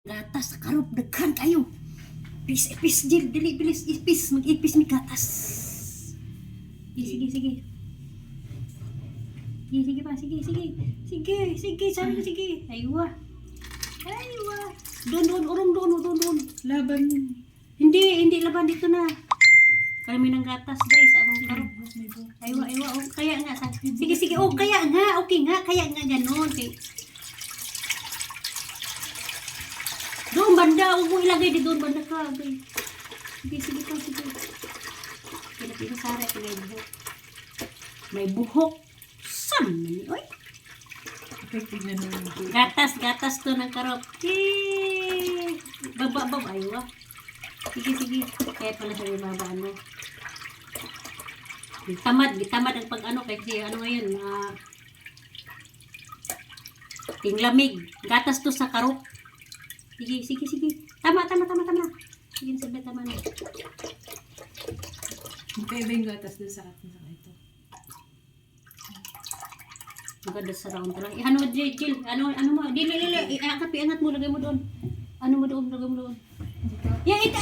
Gatas sa karop, daghan kayo. Ipis, Jill, dili, bilis, ipis, mag-ipis mi gatas. Sige. Sige pa, sige. Sige, sabi ko, sige. Aywa. Doon. Laban yun. Hindi laban dito na. Kami ng gatas, guys, among karop. Aywa, oh, kaya nga. Sige, oh, kaya nga, okay nga, kaya nga ganon. Doon banda, huwag mo ilagay di doon banda ka. Okay. Sige pa. Pinasara ko may buhok. May buhok. Saan naman yun? Oy. Okay, tignan mo. Gatas to ng karop. Baba, aywa. Sige. Kaya pala sa baba, ano. Tamad ang pag ano, kasi ano ngayon, tinglamig. Gatas to sa karop. Sige. Tama. Sige, sabi tama na. Magkaiba yung gatas doon sa atin sa ito. Maganda sa round lang. Ano mo, Jill? Ano mo? Dili. Iangat mo, lagay mo doon. Ano mo doon, lagay mo doon. Yan, ito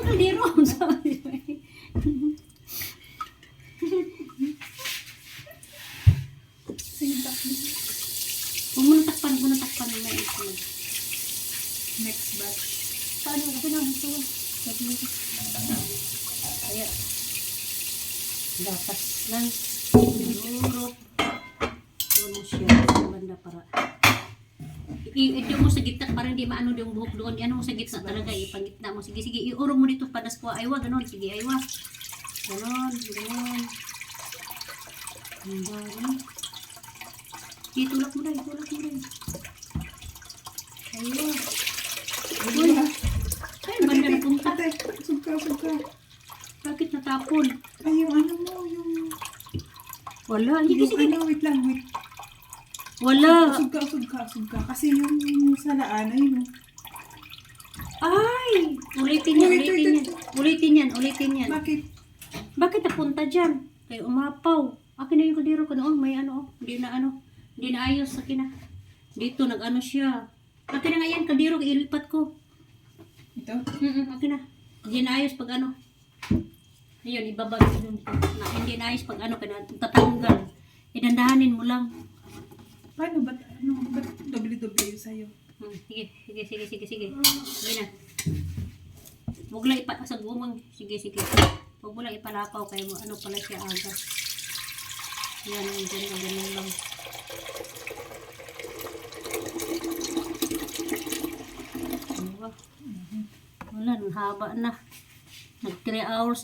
kaldero. Sorry. Huwag mo natakpan. May ito. Next batch. Paano? Kasi na, ito. Kaya. Gatas lang. Siguro. Doon siya. Sa banda para. I-edyo mo sa gitna para hindi maano yung buhok doon. Ano mo sa gitna talaga. Ipagitna mo. Sige. Iurong mo dito padas ko. Aywa, ganon. Sige, aywa. Ganon. Itulak mo rin. Aywa. Ay, banda na punta. Sugka. Bakit natapon? Ay, yung ano mo, yung... Wala. Yung Sige. ano, wait lang. Wala. Sugka. Kasi yung sa laan, ayun. Ay! Ulitin yan. Bakit napunta dyan? Kaya umapaw. Akin na yung kadiro ko noon. May Hindi na ayos. Akin na. Dito, nag-ano siya. Akin na nga yan, kadiro. Ilipat ko. Ito? Akin na. Hindi na ayos pag ano. Ayun, ibabag dun. Hindi na ayos pag ano. Tatanggal. Idandahanin mo lang. Paano? Ba't doble-doble yun sa'yo? Sige. Sige na. Huwag lang ipasag umang. Sige. Huwag mo lang ipalakaw kayo mo. Ano pala siya aga. Yan, ganyan lang. Wala, haba na. Nag 3 hours na.